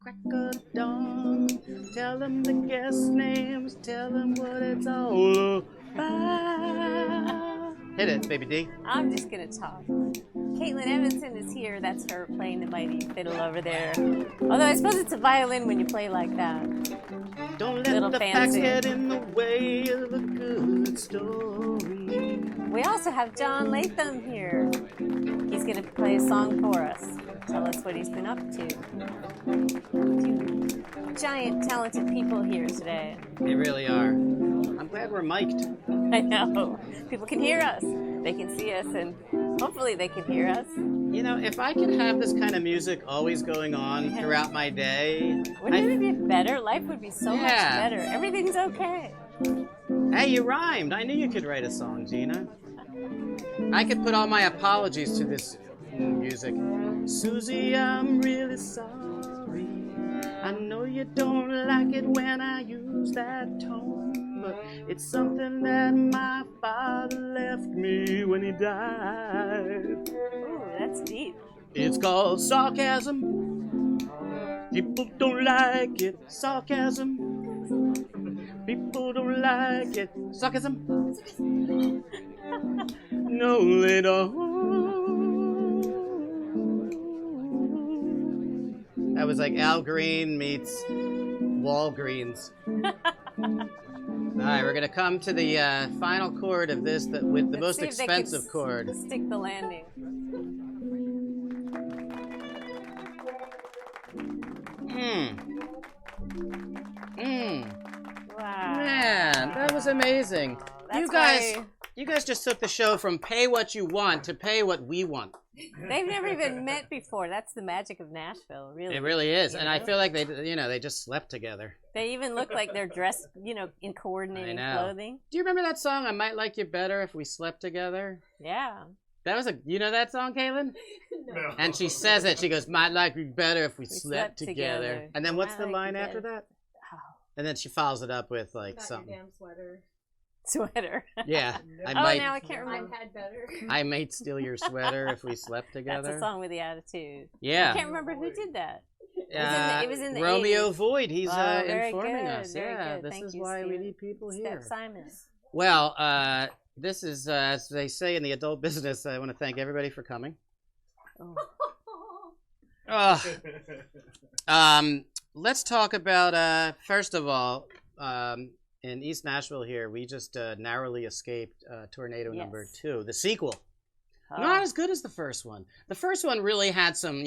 Crack of dawn. Tell them the guest names. Tell them what it's all about. Hit it, baby D. I'm just gonna talk. Caitlin Evanson is here. That's her playing the mighty fiddle over there. Although I suppose it's a violin when you play like that. Don't let the facts get in the way of a good story. We also have Jon Latham here. He's gonna play a song for us. Tell us what he's been up to. Two giant, talented people here today. They really are. I'm glad we're mic'd. I know. People can hear us. They can see us, and hopefully they can hear us. You know, if I could have this kind of music always going on throughout my day... Wouldn't it be better? Life would be so much better. Everything's okay. Hey, you rhymed. I knew you could write a song, Gina. I could put all my apologies to this music. Susie, I'm really sorry. I know you don't like it when I use that tone, but it's something that my father left me when he died. Ooh, that's deep. It's called sarcasm. People don't like it. Sarcasm. People don't like it. Sarcasm. No, they don't. That was like Al Green meets Walgreens. All right, we're gonna come to the final chord of this, with the most expensive chord. Stick the landing. Wow. Man, that was amazing. You guys just took the show from pay what you want to pay what we want. They've never even met before. That's the magic of Nashville, really. It really is, and I feel like they just slept together. They even look like they're dressed, in coordinating clothing. Do you remember that song, I Might Like You Better If We Slept Together? Yeah. That was you know that song, Caitlin? No. And she says it, she goes, might like you better if we slept together. And then what's the line after that? Oh. And then she follows it up with like Not something. your damn sweater. Sweater. Yeah. Now I can't remember. I've had better. I might steal your sweater if we slept together. That's a song with the attitude. Yeah. I can't remember who did that. It was in the Romeo 80s. Void. He's very informing good, us. very Yeah, good. this Thank is you, why we Stephen. need people Step here. Simon. Well, this is, as they say in the adult business, I want to thank everybody for coming. Let's talk about, first of all, in East Nashville here, we just narrowly escaped tornado number 2, the sequel. Not as good as the first one. The first one really had some,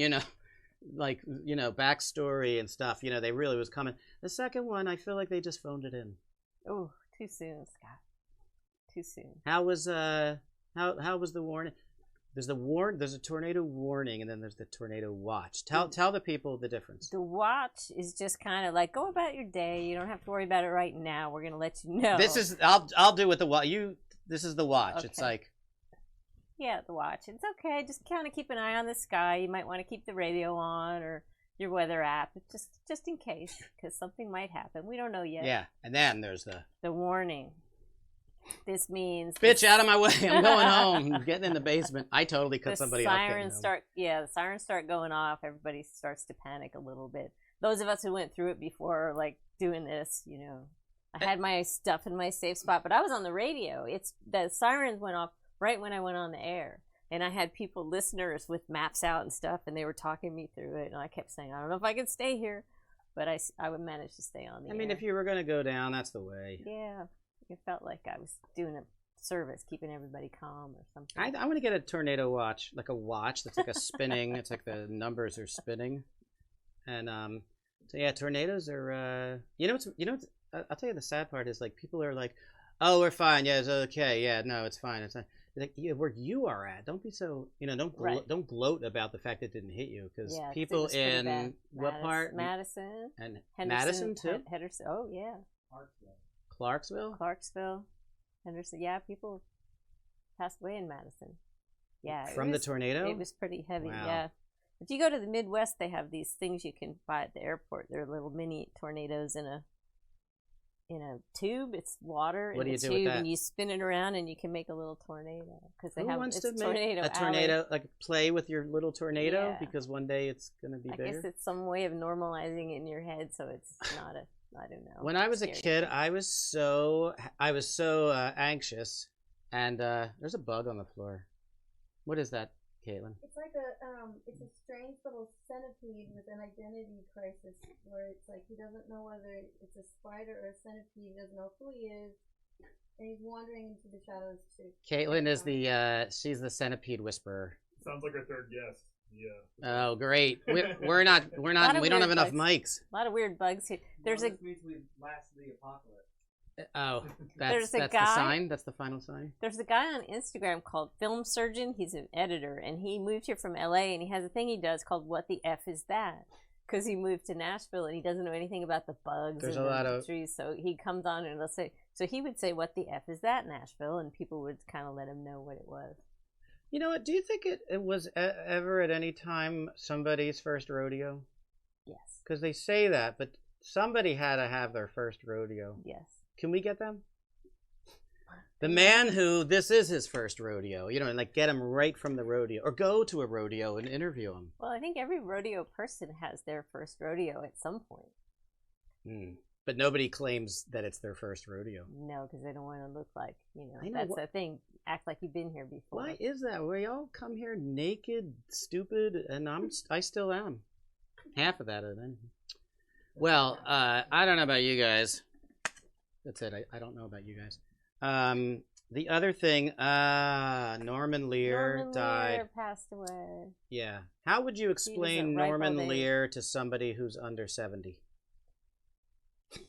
backstory and stuff. They really was coming. The second one, I feel like they just phoned it in. Oh, too soon, Scott. Too soon. How was the warning? There's a tornado warning, and then there's the tornado watch. Tell the people the difference. The watch is just kind of like, go about your day. You don't have to worry about it right now. We're gonna let you know. This is I'll do with the watch. This is the watch. Okay. It's like, yeah, the watch. It's okay. Just kind of keep an eye on the sky. You might want to keep the radio on or your weather app, just in case, because something might happen. We don't know yet. yeah. And then there's the warning. This means bitch out of my way. I'm going home. I'm getting in the basement. I totally cut somebody off. The sirens start going off. Everybody starts to panic a little bit. Those of us who went through it before, like doing this, I had my stuff in my safe spot, but I was on the radio. The sirens went off right when I went on the air, and I had listeners with maps out and stuff, and they were talking me through it, and I kept saying, I don't know if I can stay here, but I would manage to stay on the air. I mean, if you were going to go down, that's the way. Yeah. It felt like I was doing a service, keeping everybody calm or something. I want to get a tornado watch, like a watch that's like a spinning. It's like the numbers are spinning, and so yeah, tornadoes are. I'll tell you the sad part is like people are like, oh, we're fine. Yeah, it's okay. Yeah, no, it's fine. It's not. Like, yeah, where you are at, don't be so. Don't gloat about the fact it didn't hit you, because people in what part? Madison and Henderson, Madison too. Henderson. Oh yeah. Clarksville? Henderson. Yeah, people passed away in Madison. Yeah. From the tornado? It was pretty heavy, wow. Yeah. If you go to the Midwest, they have these things you can buy at the airport. They're little mini tornadoes in a in a tube. It's water What in do a you do tube, with that? and you spin it around, and you can make a little tornado because they Who have wants it's to make tornado a alley. tornado, like play with your little tornado Yeah. because one day it's gonna be I bigger? guess it's some way of normalizing it in your head, so it's not a. I don't know. When I was a Scary. kid, I was so anxious, and there's a bug on the floor. What is that, Caitlin? It's like it's a strange little centipede with an identity crisis where it's like he doesn't know whether it's a spider or a centipede. He doesn't know who he is, and he's wandering into the shadows too. Caitlin is she's the centipede whisperer. Sounds like our third guest. Yeah. Oh, great. We're not we don't have enough mics. A lot of weird bugs here. There's this means we last the apocalypse. Oh, There's a that's guy- the sign. That's the final sign. There's a guy on Instagram called Film Surgeon. He's an editor, and he moved here from LA, and he has a thing he does called "What the F is that?" Because he moved to Nashville, and he doesn't know anything about the bugs There's and a the lot of- trees. So he comes on and they'll say, so he would say, "What the F is that, Nashville?" And people would kind of let him know what it was. You know what? Do you think it was ever at any time somebody's first rodeo? Yes. Because they say that, but somebody had to have their first rodeo. Yes. Can we get them? The man who this is his first rodeo, and like get him right from the rodeo, or go to a rodeo and interview him. Well, I think every rodeo person has their first rodeo at some point. But nobody claims that it's their first rodeo. No, because they don't want to look like, I know, that's the thing. Act like you've been here before. Why is that? We all come here naked, stupid, and I still am. Half of that is anything. Well, I don't know about you guys. That's it. I don't know about you guys. The other thing, Norman Lear died. Lear passed away. Yeah. How would you explain ripe Norman old age. Lear to somebody who's under 70?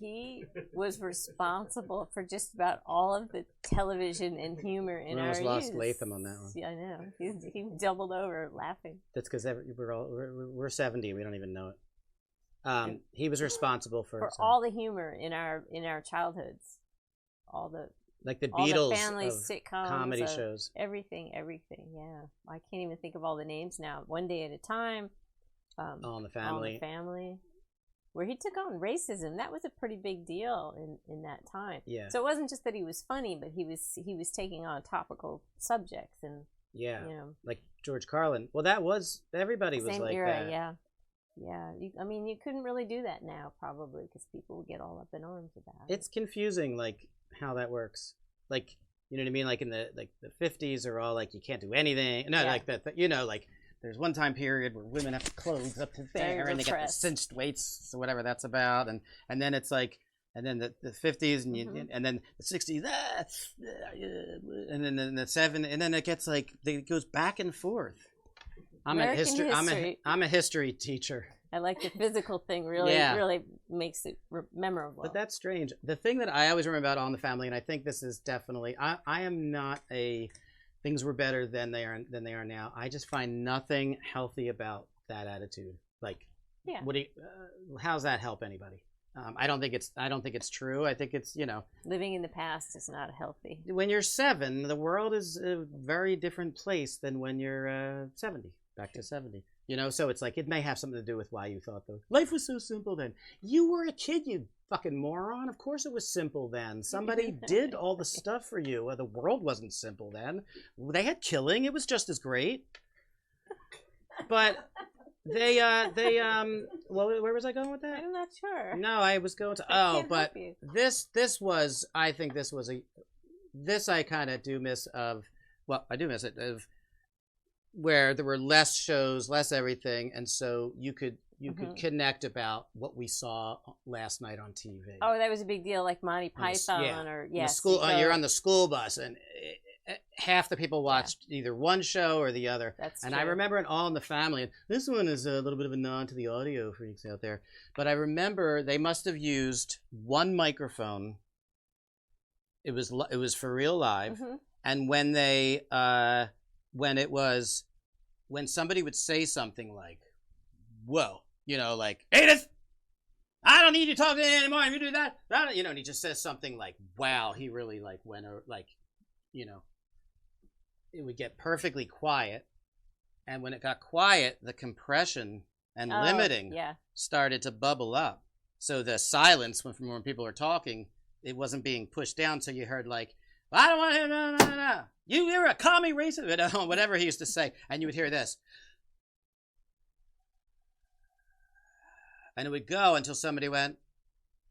He was responsible for just about all of the television and humor in We our almost lost youth. Latham on that one. Yeah, I know. He doubled over laughing. That's because we're 70 and we don't even know it. He was responsible for all the humor in our childhoods, all the like the all Beatles the family of sitcoms, comedy shows. everything. Yeah, I can't even think of all the names now. One Day at a Time. All in the All in Family. the Family, where he took on racism. That was a pretty big deal in that time. Yeah. So it wasn't just that he was funny, but he was taking on topical subjects and Yeah. Like George Carlin. Well, everybody was same like era. that. Yeah. You couldn't really do that now, probably, because people would get all up in arms about it. It's confusing, like how that works. Like, you know what I mean? Like in the 50s are all like you can't do anything. No, Yeah. like that. Like there's one time period where women have clothes up to Very there and they get the repressed. cinched weights, so whatever that's about, and then it's like, and then the 50s and and then the 60s, and then the 70s, and then it gets like it goes back and forth. I'm American a history. I'm a history teacher. I like the physical thing. Really, Yeah. really makes it memorable. But that's strange. The thing that I always remember about All in the Family, and I think this is definitely, I am not a things were better than they are now. I just find nothing healthy about that attitude. Like, Yeah. what do you, how's that help anybody? I don't think it's true. I think it's Living in the past is not healthy. when you're 7, the world is a very different place than when you're 70. Back to 70. So it's like it may have something to do with why you thought life was so simple then. You were a kid, you fucking moron. Of course it was simple then. Somebody did all the stuff for you. Well, the world wasn't simple then. They had killing. It was just as great. But they well, where was I going with that? I'm not sure. No, I was going to can't but help you. this was, I think this was this I kind of do miss of, well, I do miss it of where there were less shows, less everything, and so you could connect about what we saw last night on TV. Oh, that was a big deal, like Monty Python or The school, you're on the school bus, and half the people watched either one show or the other. That's and true. I remember it All in the Family. And this one is a little bit of a nod to the audio freaks out there, but I remember they must have used one microphone. It was for real live, and when they when somebody would say something like, whoa, like, Edith, I don't need you talking to me anymore. If you do that, and he just says something like, wow, he really went over, it would get perfectly quiet. And when it got quiet, the compression and limiting started to bubble up. So the silence when people are talking it wasn't being pushed down, so you heard like, I don't want to hear no. You're a commie racist, whatever he used to say, and you would hear this. And it would go until somebody went,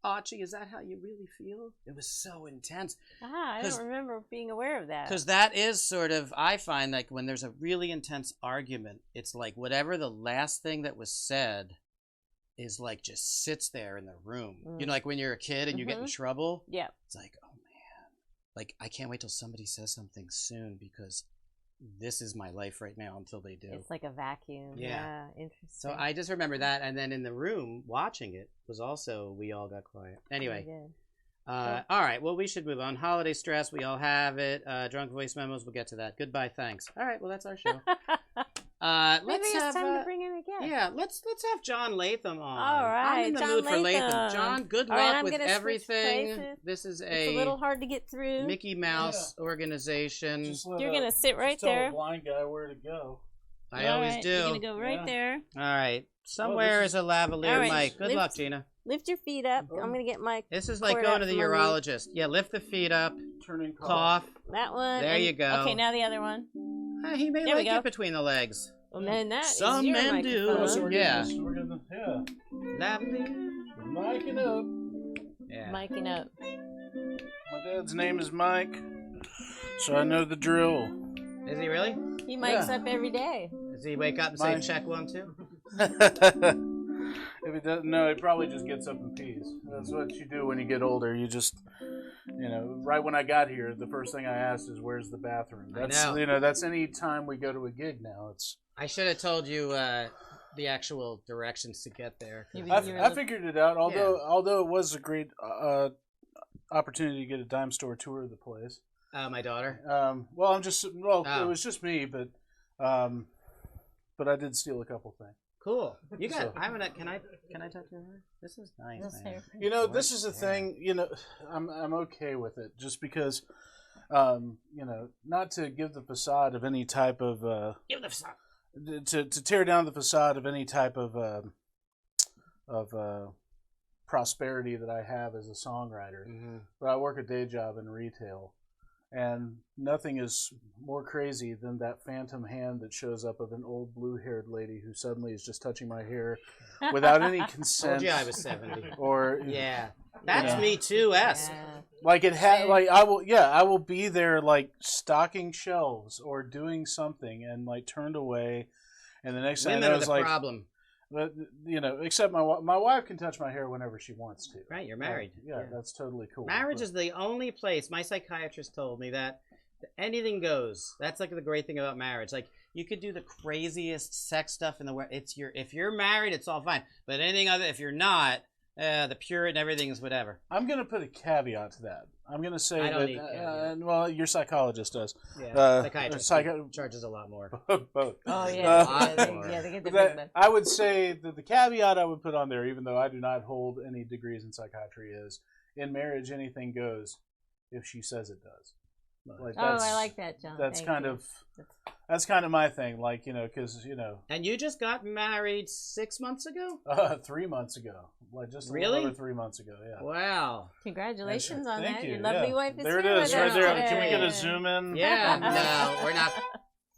Archie, is that how you really feel? It was so intense. I don't remember being aware of that. Because that is sort of, I find, like, when there's a really intense argument, it's like whatever the last thing that was said is like just sits there in the room. You know, like when you're a kid and you get in trouble? Yeah. It's like, oh man, like I can't wait till somebody says something soon because this is my life right now until they do. It's like a vacuum. Yeah. Interesting. So I just remember that, and then in the room watching it was also we all got quiet. Anyway, all right. Well, we should move on. Holiday stress, we all have it. Drunk voice memos, we'll get to that. Goodbye, thanks. All right. Well, that's our show. Maybe it's time to bring in a guest. Yeah, let's have Jon Latham on. All right, I'm in the Jon mood for Latham. Latham. John, good All right, luck I'm with gonna switch everything. places. This is It's a little hard to get through. Mickey Mouse organization. You're gonna sit right tell there. a blind guy where to go. I always do. You're gonna go right there. All right. Somewhere is a lavalier All right, mic. Good luck, Gina. Lift your feet up. I'm gonna get my. This is like cord going out to the from underneath. urologist. Yeah, lift the feet up. Turning Cough. That one. There you go. Okay, now the other one. He may There we like go. it between the legs. Well, then that is Some your men do. microphone. So Yeah. We're gonna, Lavalier. Micing up. Yeah. Miking up. My dad's name is Mike, so I know the drill. Is he really? He mics up every day. Does he wake up and Mine. say check 1, 2? If he doesn't, no, he probably just gets up and pees. That's what you do when you get older. You just, right when I got here, the first thing I asked is, "Where's the bathroom?" That's, I know. That's any time we go to a gig now. It's. I should have told you the actual directions to get there. I figured it out. Although it was a great opportunity to get a dime store tour of the place. My daughter. It was just me, but I did steal a couple things. Cool. You got. So- Can I touch your hair? This is nice, man. This is the thing. I'm okay with it, just because, not to give the facade of any type of Give the facade. to tear down the facade of any type of prosperity that I have as a songwriter. Mm-hmm. But I work a day job in retail, and nothing is more crazy than that phantom hand that shows up of an old blue-haired lady who suddenly is just touching my hair without any consent. Told you I was 70. Or Yeah, that's me too. S. like I will be there like stocking shelves or doing something and like turned away, and the next thing I Women know are is the like, problem. but except my wife can touch my hair whenever she wants to. Right, you're married. Yeah, that's totally cool. Marriage But- is the only place. My psychiatrist told me that anything goes. That's like the great thing about marriage. Like you could do the craziest sex stuff in the world. If you're married, it's all fine. But anything other, if you're not, the pure and everything is whatever. I'm going to put a caveat to that. I'm going to say I don't that. need caveat. Well, your psychologist does. Yeah, psychiatrist psychi- charges a lot more. Both. Oh yeah, Uh, they get the That- big I would say that the caveat I would put on there, even though I do not hold any degrees in psychiatry, is in marriage anything goes if she says it does. Like Oh, I like that, John. That's Thank kind you. of that's kind of my thing. Like because And you just got married 6 months ago? 3 months ago, like just a Really? little over 3 months ago. Yeah. Wow. Congratulations on Thank that. you. Your lovely yeah. wife is there. It here is with right us there. today. Can we get a zoom in? Yeah. No, we're not.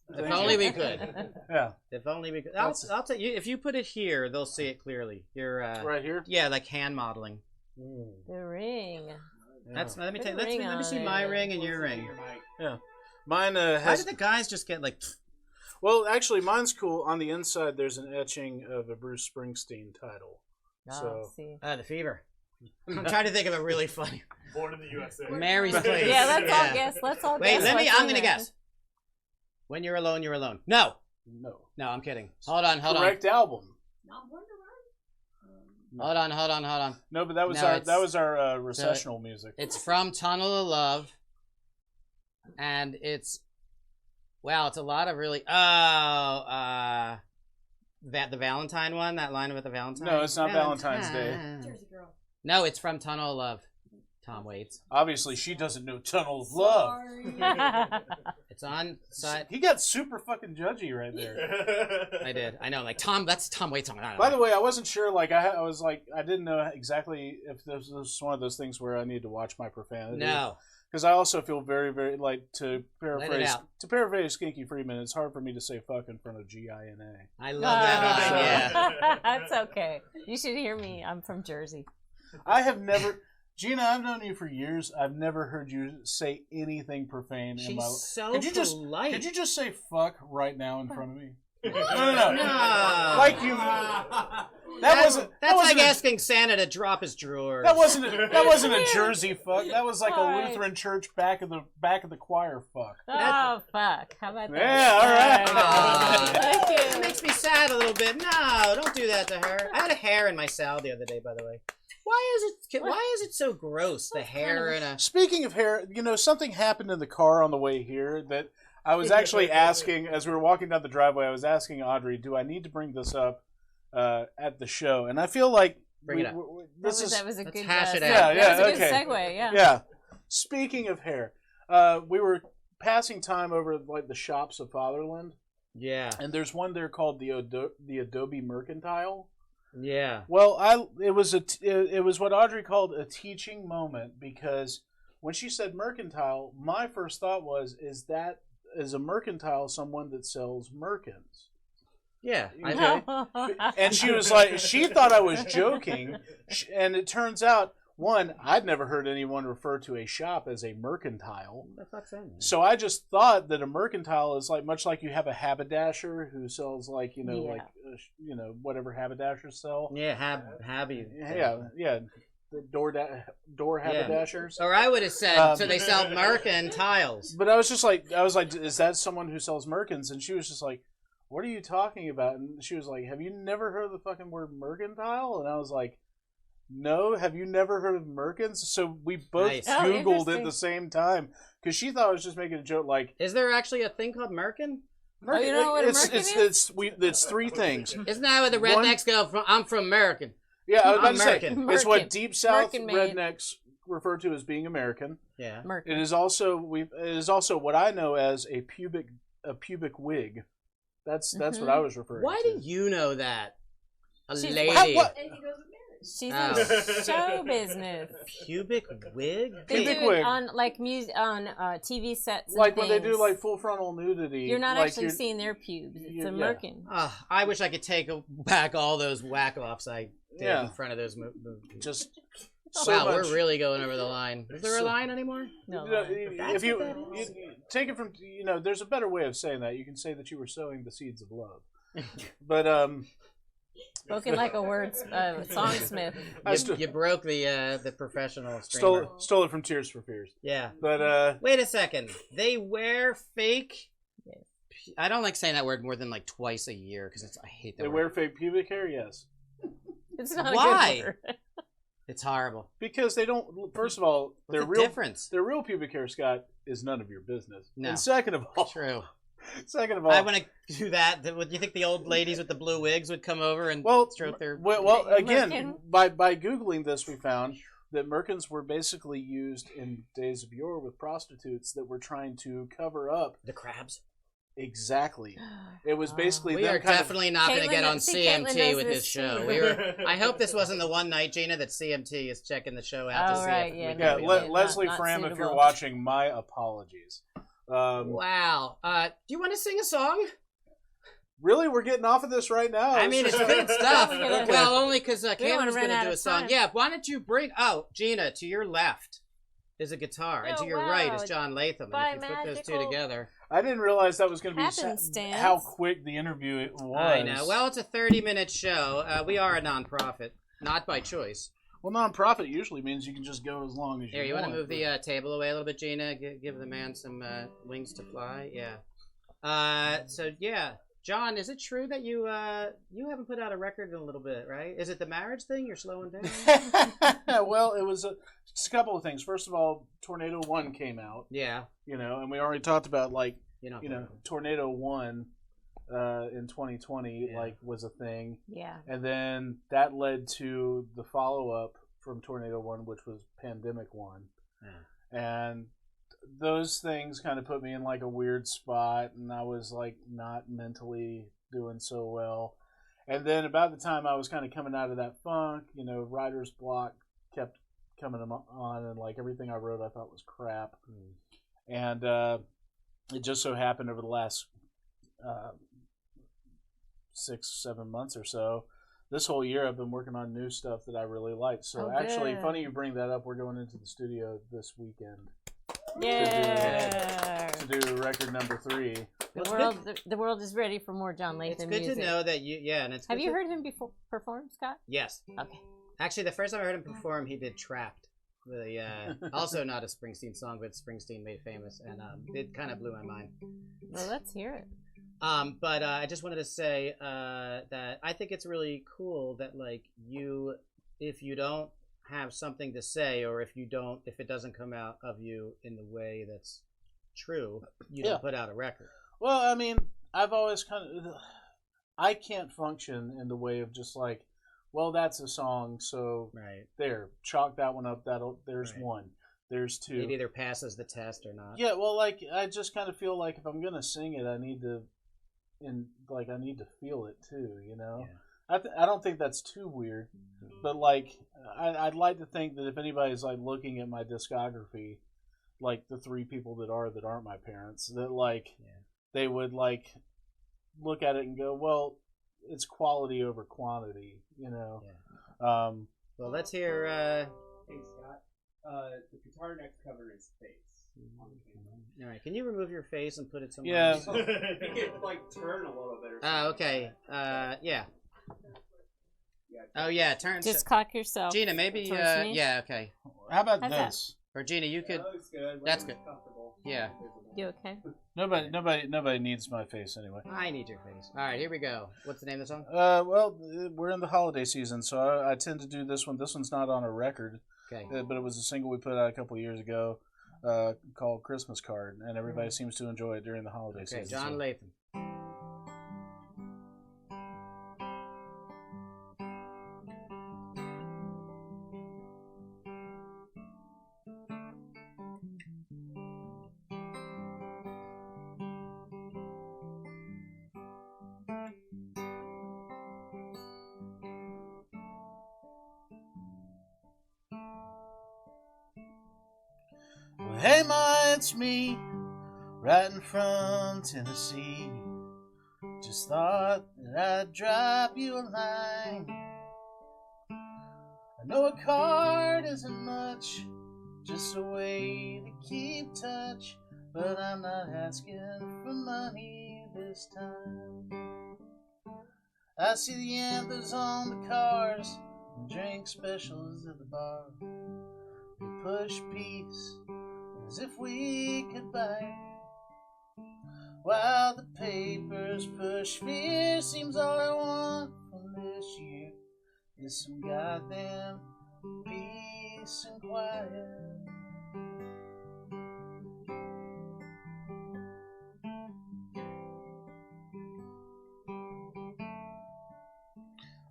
If Thank only you. we could. Yeah. If only we could. That's- I'll tell you. If you put it here, they'll see it clearly. You're Right here. yeah, like hand modeling. The ring. That's let me Put tell you. a Let ring me see on my it. ring and your ring. Yeah. Mine How has. did the guys just get like? Well, actually, mine's cool. On the inside, there's an etching of a Bruce Springsteen title. Oh, So see. The fever. I'm trying to think of a really funny. Born in the USA. Mary's place. Yeah, let's all guess. Let's all Wait, guess. let me. what's I'm in gonna there. guess. When you're alone, you're alone. No, no. no, I'm kidding. Hold on. Correct album. Hold on. No, but that was No, our recessional music. It's from Tunnel of Love, and it's it's a lot of really the Valentine one. That line about the Valentine. No, it's not Valentine's Day. Jersey Girl. No, it's from Tunnel of Love. Tom Waits. Obviously, she doesn't know Tunnel of Love. It's on side. He got super fucking judgy right there. I did. I know. Like Tom. That's Tom Waits song. By the way, I wasn't sure. Like I was like, I didn't know exactly if this was one of those things where I need to watch my profanity. No. Because I also feel very, very like to Let it paraphrase out. Skinky Freeman. It's hard for me to say "fuck" in front of GINA. I love that line. Yeah. That's okay. You should hear me. I'm from Jersey. I have never, Gina. I've known you for years. I've never heard you say anything profane in She's my life. so Could you just polite. could you just say "fuck" right now in front of me? No. No. Like you. That's wasn't like asking Santa to drop his drawers. That wasn't a Jersey fuck. That was like a Alright. Lutheran church back of the choir fuck. Oh, fuck. How about that? Yeah, all right. Aw. Thank It you. makes me sad a little bit. No, don't do that to her. I had a hair in my salad the other day, by the way. Why is it so gross? The hair in a. Speaking of hair, something happened in the car on the way here that I was actually asking as we were walking down the driveway. I was asking Audrey, "Do I need to bring this up at the show?" And I feel like Bring it up. That was a Let's good hash it guess. out. That was a okay. good segue, yeah. Yeah. Speaking of hair, we were passing time over like the shops of Fatherland, Yeah. and there's one there called the Adobe Mercantile. Yeah. Well, it was what Audrey called a teaching moment, because when she said mercantile, my first thought is a mercantile someone that sells merkins. Yeah. Okay. And she was like, she thought I was joking, and it turns out, one, I'd never heard anyone refer to a shop as a mercantile. So I just thought that a mercantile is like much like you have a haberdasher who sells whatever haberdashers sell. Yeah. Habby. Yeah. The door haberdashers. Or I would have said, so they sell mercantiles. But I was like, is that someone who sells merkins? And she was just like, what are you talking about? And she was like, have you never heard of the fucking word mercantile? And I was like, no, have you never heard of merkins? So we both Nice. Googled at the same time because she thought I was just making a joke. Like, Is there actually a thing called merkin? Oh, you don't know what a merkin is? It's three things. Isn't that what the One- rednecks go? I'm from American. Yeah, I was about to say, American. it's what Merkin. Deep South Merkin made. rednecks refer to as being American. Yeah. Merkin. It is also what I know as a pubic wig. That's what I was referring Why to. do you know that? A She's- lady. What? And he goes to marriage. She's Oh. in show business. Pubic wig? They Pubic do it wig. on like TV sets. And Like when they do things. like full frontal nudity. You're not like actually seeing their pubes. It's you're- a yeah. merkin. I wish I could take back all those whack-offs I did Yeah. in front of those movies. just so Wow, much. we're really going over the line. Is there a So- line anymore? No. You know, That's if you, what that is. you take it from, there's a better way of saying that. You can say that you were sowing the seeds of love. But Spoken like a songsmith. You broke the professional streamer. stole it from Tears for Fears. Yeah. But Wait a second. They wear fake. Yes. I don't like saying that word more than like twice a year because I hate that they word. wear fake pubic hair, yes, It's not Why? a good word. It's horrible. because they don't. First of all, What's their the real difference? their real pubic hair, Scott, is none of your business. No. And second of all, True. I I want to do that. Would you think the old ladies with the blue wigs would come over and stroke their? well, again, Merkin? by googling this, we found that merkins were basically used in days of yore with prostitutes that were trying to cover up. The crabs. Exactly. It was basically We them are kind definitely not going to Caitlin- get on see, Caitlin CMT knows with this this show. too. I hope this wasn't the one night, Gina, that CMT is checking the show out to Oh, see right, if yeah, we of. can Yeah, be no, on. Leslie not Fram, if you're suitable. watching, my apologies. Wow. Do you want to sing a song? Really, we're getting off of this right now. I mean, it's good stuff. We're gonna- Well, only because We don't Cameron's wanna going run to do out a of song. time. Yeah, why don't you bring... Oh, Gina, to your left is a guitar, and Oh, to your wow. right is Jon Latham. By And if you put those two magical- together... I didn't realize that was going to be Happenstance. how quick the interview it was. I know. Well, it's a 30-minute show. We are a nonprofit, not by choice. Well, non-profit usually means you can just go as long as Here, you want. want to move the table away a little bit, Gina? Give the man some wings to fly? Yeah. So, yeah. John, is it true that you haven't put out a record in a little bit, right? Is it the marriage thing? You're slowing down? Well, it was just a couple of things. First of all, Tornado 1 came out, Yeah. and we already talked about, like, You know. Tornado 1 in 2020, Yeah. was a thing. Yeah. And then that led to the follow-up from Tornado 1, which was Pandemic 1. Yeah. And those things kind of put me in like a weird spot, and I was like not mentally doing so well. And then about the time I was kind of coming out of that funk, writer's block kept coming on, and like everything I wrote I thought was crap. And it just so happened over the last 6-7 months or so, this whole year I've been working on new stuff that I really like. So actually, good. funny you bring that up. We're going into the studio this weekend. Yeah. To do record number 3. The world is ready for more Jon Latham It's good music. to know that and it's. Have good you to- heard him before perform, Scott? Yes. Okay. Actually, the first time I heard him perform, he did "Trapped." Also not a Springsteen song, but Springsteen made famous, and it kind of blew my mind. Well, let's hear it. But I just wanted to say that I think it's really cool that like if you don't have something to say, or if it doesn't come out of you in the way that's true, you don't put out a record. Well, I mean, I've always I can't function in the way of just like, well, that's a song, so there, chalk that one up. There's one, there's 2. It either passes the test or not. Yeah, well, like I just kind of feel like if I'm gonna sing it, I need to feel it too. Yeah. I don't think that's too weird, but like I'd like to think that if anybody's like looking at my discography, like the 3 people that aren't my parents, that like they would like look at it and go, well, it's quality over quantity, Yeah. Well, let's hear. Hey Scott, the guitar neck cover is face. All right, can you remove your face and put it somewhere? Yeah. else? If you could like turn a little bit or something. Okay. Yeah. Yeah, Oh yeah. Turn. Just cock yourself. Gina, maybe. towards me. Yeah. Okay. How about How's that? this? Or Gina, you could. that looks good. That's Whatever's good. comfortable. Yeah. You okay? Nobody needs my face anyway. I need your face. All right, here we go. What's the name of the song? Well, we're in the holiday season, so I tend to do this one. This one's not on a record, Okay. but it was a single we put out a couple of years ago called Christmas Card, and everybody seems to enjoy it during the holiday Okay, season. Jon so- Latham. Well, hey Ma, it's me, writing from Tennessee. Just thought that I'd drop you a line. I know a card isn't much, just a way to keep touch, but I'm not asking for money this time. I see the antlers on the cars and drink specials at the bar. We push peace as if we could buy, while the papers push fear. Seems all I want from this year is some goddamn peace and quiet.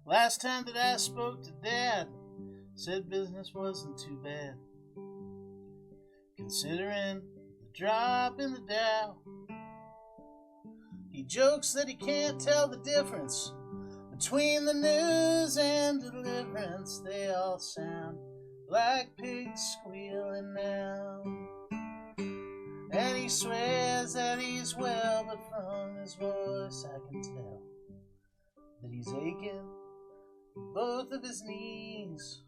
Last time that I spoke to Dad, said business wasn't too bad, considering the drop in the Dow. He jokes that he can't tell the difference between the news and deliverance. They all sound like pigs squealing now. And he swears that he's well, but from his voice I can tell that he's aching in both of his knees.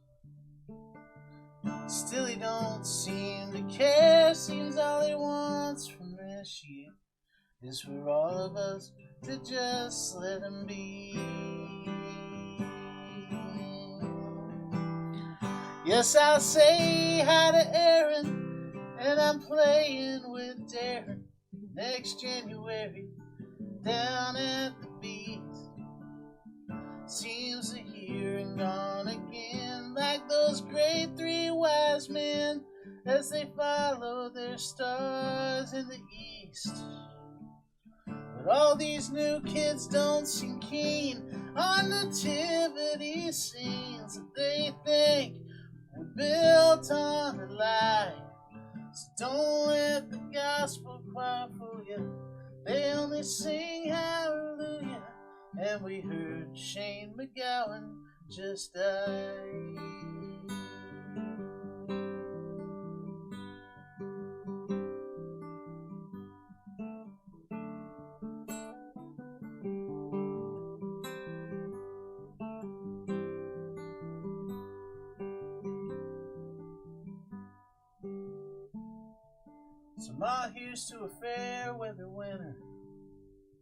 Still he don't seem to care. Seems all he wants from this year is for all of us to just let him be. Yes, I'll say hi to Aaron, and I'm playing with Darren next January down at the beach. Seems a year and gone again, like those great 3 wise men as they follow their stars in the east. But all these new kids don't seem keen on nativity scenes. They think built on a lie. So don't let the gospel choir fool you. They only sing hallelujah. And we heard Shane McGowan just died. So Ma, here's to a fair weather winter,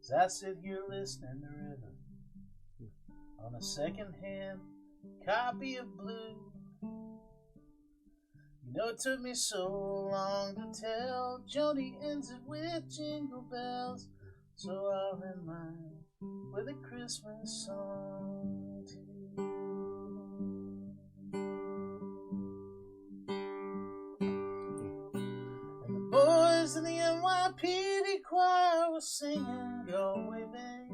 as I sit here listening to River on a second-hand copy of Blue. You know it took me so long to tell, Joni ends it with Jingle Bells, so I'll end mine with a Christmas song too. Boys in the NYPD choir were singing Galway Bay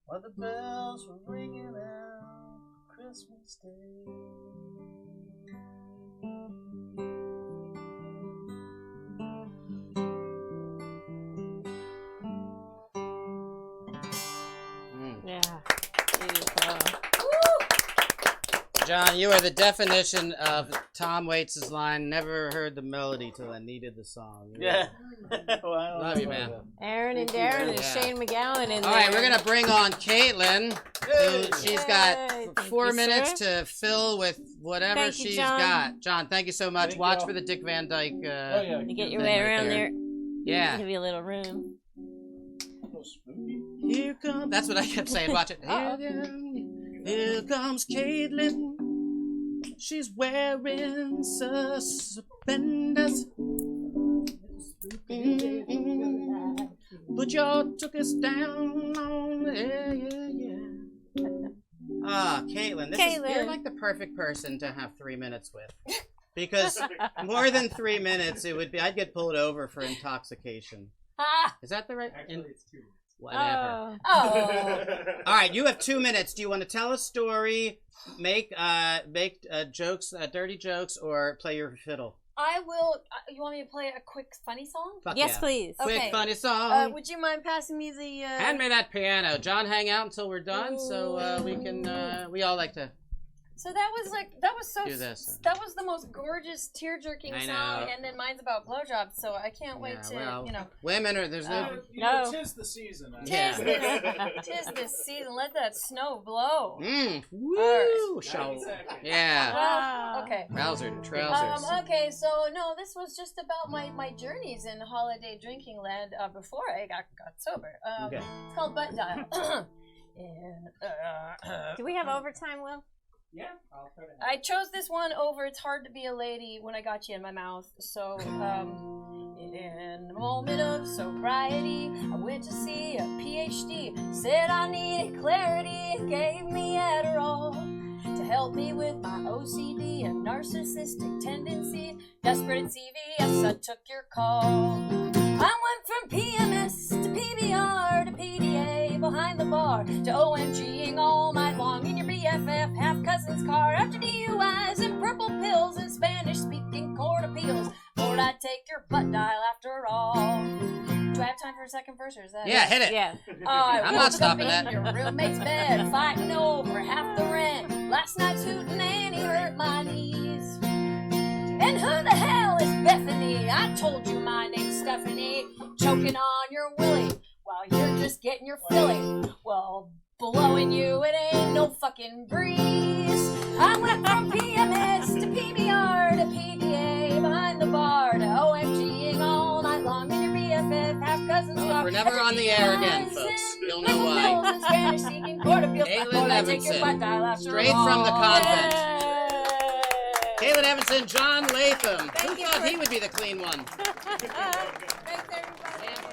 while the bells were ringing out for Christmas Day. Yeah. Beautiful. John, you are the definition of Tom Waits' line, never heard the melody till I needed the song. Yeah. Well, I don't Love know you, about man. that. Aaron and Darren and Yeah. Shane McGowan in All there. right, we're going to bring on Caitlin. Who She's got Yay. Thank 4 you, minutes sir. to fill with whatever Thank you, she's John. got. John, thank you so much. Thank Watch y'all. for the Dick Van Dyke. Oh, yeah. You get your thing way right around there. there. Yeah. Give you a little room. So spooky. Here comes. That's what I kept saying. Watch it. Here comes Caitlin. She's wearing suspenders. But y'all took us down on. Yeah. Ah, Caitlin, you're like the perfect person to have 3 minutes with. Because more than 3 minutes, I'd get pulled over for intoxication. Is that the right? Actually, it's 2 minutes. Whatever. Oh. All right, you have 2 minutes. Do you want to tell a story, make jokes, dirty jokes, or play your fiddle? I will. You want me to play a quick funny song? Fuck Yes, yeah. please. Quick Okay. funny song. Would you mind passing me the? Hand me that piano. John, hang out until we're done, so we can. We all like to. So that was so. Do this. That was the most gorgeous, tear-jerking I song, know. and then mine's about blowjobs. So I can't wait to, well, you know. women are. There's no. You know, No. 'tis the season. Yeah. Tis this season. Let that snow blow. Woo! Show. 90 seconds. Yeah. Well, okay. Trousers. Okay, so no, this was just about my journeys in holiday drinking land before I got sober. Okay. It's called Butt Dial. And, Do we have overtime, Will? Yeah, I'll try to help. I chose this one over It's Hard to Be a Lady When I Got You in My Mouth. So, in a moment of sobriety, I went to see a PhD. Said I needed clarity, gave me Adderall to help me with my OCD and narcissistic tendencies. Desperate at CVS, I took your call. I went from PMS to PBR to PDA, behind the bar to OMGing all night long in your BFF half cousin's car. After DUIs and purple pills and Spanish speaking court appeals, Lord, I'd take your butt dial after all. Do I have time for a second verse, or is that Yeah, it? hit it. Yeah. I I'm woke not stopping up in that. your roommate's bed, fighting over half the rent. Last night's hootin' Annie hurt my knees. And who the hell is Bethany? I told you my name's Stephanie. Choking on your willy while you're just getting your filly. Well, blowing you, it ain't no fucking breeze. I went from PMS to PBR to PDA, behind the bar to OMGing all night long in your BFF half cousin's car. We're never on the air again, folks. You'll know why. Caitlin Evanson, straight from the convent. Caitlin Evanson, Jon Latham. Who thought he would be the clean one? Thanks, everybody. Damn